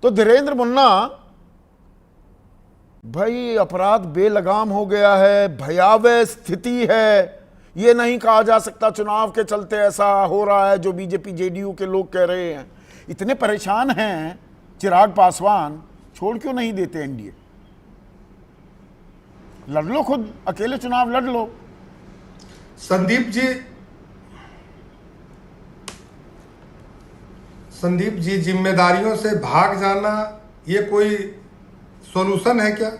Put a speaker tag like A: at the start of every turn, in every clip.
A: तो धीरेन्द्र मुन्ना भाई, अपराध बेलगाम हो गया है, भयावह स्थिति है। ये नहीं कहा जा सकता चुनाव के चलते ऐसा हो रहा है जो बीजेपी जेडीयू के लोग कह रहे हैं। इतने परेशान हैं चिराग पासवान, छोड़ क्यों नहीं देते एनडीए? लड़ लो, खुद अकेले चुनाव लड़ लो।
B: संदीप जी, जिम्मेदारियों से भाग जाना ये कोई सॉल्यूशन है क्या?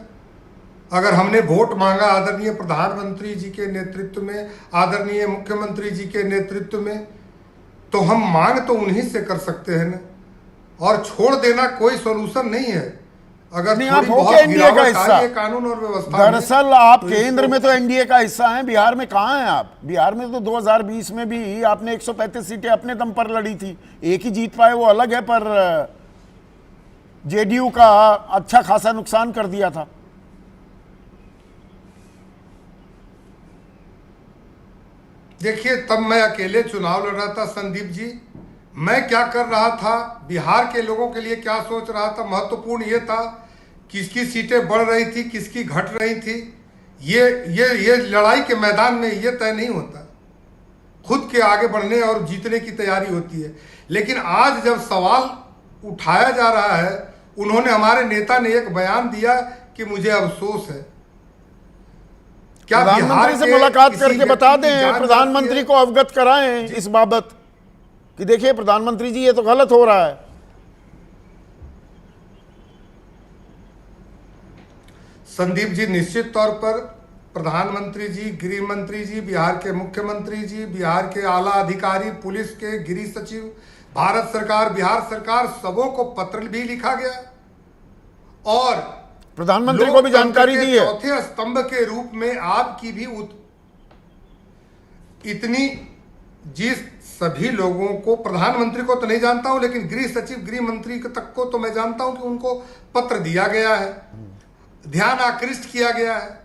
B: अगर हमने वोट मांगा आदरणीय प्रधानमंत्री जी के नेतृत्व में, आदरणीय मुख्यमंत्री जी के नेतृत्व में, तो हम मांग तो उन्हीं से कर सकते हैं ना, और छोड़ देना कोई सॉल्यूशन नहीं है। अगर
A: नहीं, आप हो क्या एनडीए का हिस्सा?
B: कानून और व्यवस्था,
A: दरअसल आप केंद्र में तो एनडीए का हिस्सा हैं, बिहार में कहाँ हैं आप? बिहार में तो 2020 में भी आपने 135 सीटें अपने दम पर लड़ी थी, एक ही जीत पाए वो अलग है, पर जेडीयू का अच्छा खासा नुकसान कर दिया था।
B: देखिए, तब मैं अकेले चुनाव लड़ रहा था संदीप जी। मैं क्या कर रहा था, बिहार के लोगों के लिए क्या सोच रहा था, महत्वपूर्ण ये था किसकी सीटें बढ़ रही थी, किसकी घट रही थी। ये लड़ाई के मैदान में ये तय नहीं होता, खुद के आगे बढ़ने और जीतने की तैयारी होती है। लेकिन आज जब सवाल उठाया जा रहा है, उन्होंने, हमारे नेता ने एक बयान दिया कि मुझे अफसोस है। क्या
A: प्रधानमंत्री से मुलाकात करके बता दें, प्रधानमंत्री को अवगत कराएं इस बाबत कि देखिए प्रधानमंत्री जी ये तो गलत हो रहा है।
B: संदीप जी, निश्चित तौर पर प्रधानमंत्री जी, गृह मंत्री जी, बिहार के मुख्यमंत्री जी, बिहार के आला अधिकारी, पुलिस के गृह सचिव, भारत सरकार, बिहार सरकार, सबों को पत्र भी लिखा गया और
A: प्रधानमंत्री को भी जानकारी दी है।
B: चौथे स्तंभ के रूप में आपकी भी इतनी, जिस सभी लोगों को, प्रधानमंत्री को तो नहीं जानता हूं, लेकिन गृह सचिव, गृह मंत्री तक को तो मैं जानता हूं कि उनको पत्र दिया गया है, ध्यान आकृष्ट किया गया है।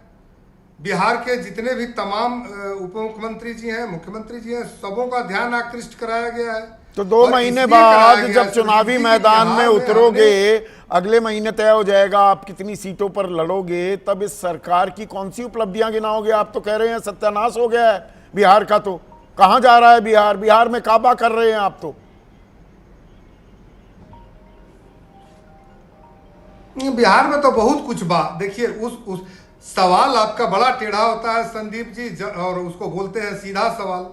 B: बिहार के जितने भी तमाम उप मुख्यमंत्री जी हैं, मुख्यमंत्री जी हैं, सबों का ध्यान आकृष्ट कराया गया है।
A: तो 2 महीने बाद जब चुनावी मैदान में उतरोगे, अगले महीने तय हो जाएगा आप कितनी सीटों पर लड़ोगे, तब इस सरकार की कौन सी उपलब्धियां गिनाओगे? आप तो कह रहे हैं सत्यानाश हो गया है बिहार का, तो कहां जा रहा है बिहार? बिहार में काबा कर रहे हैं आप तो।
B: बिहार में तो बहुत कुछ बात, देखिए उस सवाल आपका बड़ा टेढ़ा होता है संदीप जी, और उसको बोलते हैं सीधा सवाल।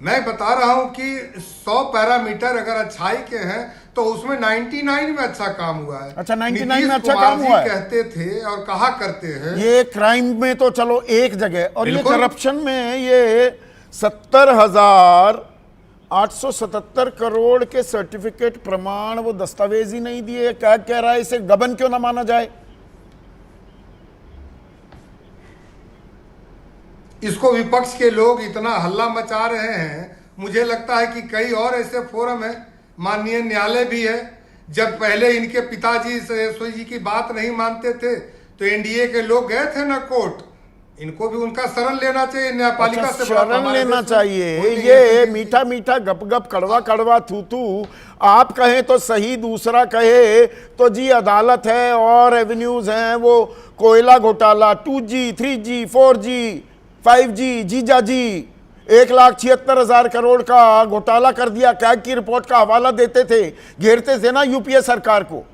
B: मैं बता रहा हूं कि 100 पैरामीटर अगर अच्छाई के हैं तो उसमें 99 में अच्छा काम हुआ है।
A: अच्छा, 99 में अच्छा काम हुआ है
B: कहते थे और कहा करते हैं।
A: ये क्राइम में तो चलो एक जगह, और ये करप्शन में ये 70,877 करोड़ के सर्टिफिकेट, प्रमाण, वो दस्तावेज ही नहीं दिए। क्या कह रहा है, इसे गबन क्यों ना माना जाए?
B: इसको विपक्ष के लोग इतना हल्ला मचा रहे हैं, मुझे लगता है कि कई और ऐसे फोरम है, माननीय न्यायालय भी है। जब पहले इनके पिताजी यशस्वी जी की बात नहीं मानते थे तो एनडीए के लोग गए थे ना कोर्ट, इनको भी उनका शरण लेना चाहिए, न्यायपालिका से
A: शरण लेना चाहिए। ये मीठा मीठा गप गप, कड़वा कड़वा थू थू, आप कहें तो सही, दूसरा कहे तो जी अदालत है और एवेन्यूज हैं, वो कोयला घोटाला, 2G, 3G, 4G, 5G, जीजा जी 1,76,000 करोड़ का घोटाला कर दिया। कैग की रिपोर्ट का हवाला देते थे, घेरते थे ना यूपीए सरकार को,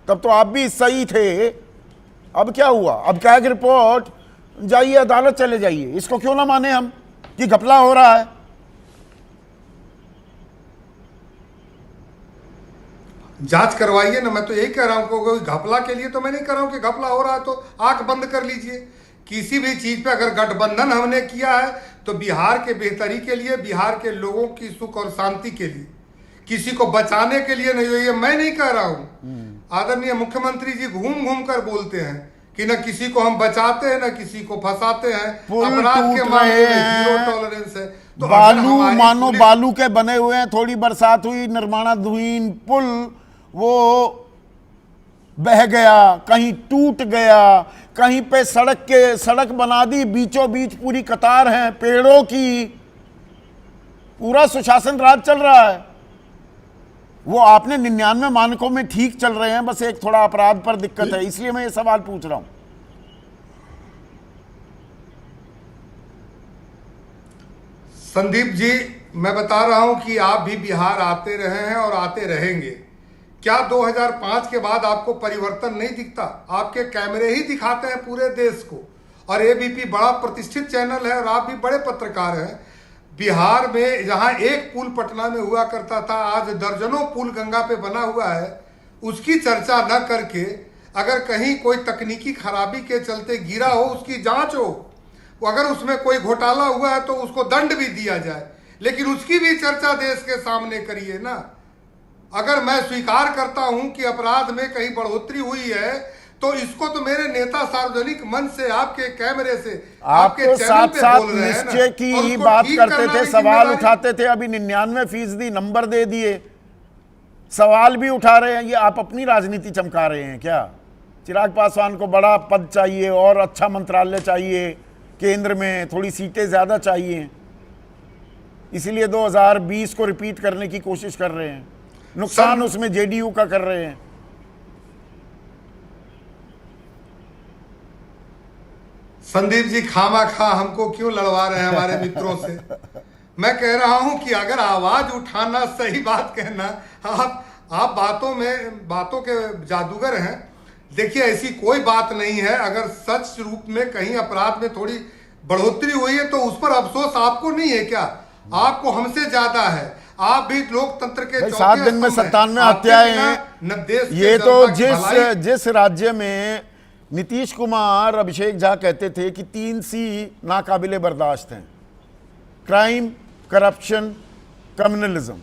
A: तब तो आप भी सही थे। अब क्या हुआ? अब कैग रिपोर्ट, जाइए अदालत चले जाइए, इसको क्यों ना माने हम कि घपला हो रहा है?
B: जांच करवाइए ना, मैं तो यही कह रहा हूं। कोई घपला के लिए तो मैं नहीं कह रहा हूं कि घपला हो रहा है तो आंख बंद कर लीजिए। किसी भी चीज पे अगर गठबंधन हमने किया है तो बिहार के बेहतरी के लिए, बिहार के लोगों की सुख और शांति के लिए, किसी को बचाने के लिए नहीं। ये मैं नहीं कह रहा हूं, आदरणीय मुख्यमंत्री जी घूम घूम कर बोलते हैं कि न किसी को हम बचाते हैं न किसी को फंसाते हैं, अपराध के मामले में जीरो टॉलरेंस है। तो
A: बालू, मानो बालू के बने हुए हैं, थोड़ी बरसात हुई, निर्माणाधीन पुल वो बह गया, कहीं टूट गया, कहीं पे सड़क बना दी, बीचों बीच पूरी कतार है पेड़ों की, पूरा सुशासन राज चल रहा है। वो आपने 99 मानकों में ठीक चल रहे हैं, बस एक थोड़ा अपराध पर दिक्कत है, इसलिए मैं ये सवाल पूछ रहा हूं।
B: संदीप जी, मैं बता रहा हूं कि आप भी बिहार आते रहे हैं और आते रहेंगे। क्या 2005 के बाद आपको परिवर्तन नहीं दिखता? आपके कैमरे ही दिखाते हैं पूरे देश को, और एबीपी बड़ा प्रतिष्ठित चैनल है और आप भी बड़े पत्रकार हैं। बिहार में जहां एक पुल पटना में हुआ करता था, आज दर्जनों पुल गंगा पे बना हुआ है। उसकी चर्चा न करके अगर कहीं कोई तकनीकी खराबी के चलते गिरा हो, उसकी जांच हो, अगर उसमें कोई घोटाला हुआ है तो उसको दंड भी दिया जाए, लेकिन उसकी भी चर्चा देश के सामने करिए ना। अगर मैं स्वीकार करता हूं कि अपराध में कहीं बढ़ोतरी हुई है, तो इसको तो मेरे नेता सार्वजनिक मंच से, आपके कैमरे से,
A: आप तो साथ साथ निश्चय की
B: और
A: ही
B: उसको
A: बात
B: ठीक
A: करते
B: करना
A: थे,
B: भी
A: सवाल
B: जिम्मेदारी।
A: उठाते थे। अभी 99% नंबर दे दिए, सवाल भी उठा रहे हैं। ये आप अपनी राजनीति चमका रहे हैं क्या? चिराग पासवान को बड़ा पद चाहिए और अच्छा मंत्रालय चाहिए, केंद्र में थोड़ी सीटें ज्यादा चाहिए, इसीलिए 2020 को रिपीट करने की कोशिश कर रहे हैं। नुकसान उसमें जेडीयू का कर रहे हैं।
B: संदीप जी, खामा खा हमको क्यों लड़वा रहे हैं हमारे मित्रों से? मैं कह रहा हूं कि अगर आवाज उठाना, सही बात कहना, आप बातों के जादूगर हैं। देखिए, ऐसी कोई बात नहीं है। अगर सच रूप में कहीं अपराध में थोड़ी बढ़ोतरी हुई है तो उस पर अफसोस आपको नहीं है क्या? आपको हमसे ज्यादा है। आप भी लोकतंत्र के
A: 7 दिन में 97 हत्याएं हैं। ये तो जिस राज्य में नीतीश कुमार, अभिषेक झा कहते थे कि 3C नाकाबिले बर्दाश्त हैं: क्राइम, करप्शन, कम्युनलिज्म,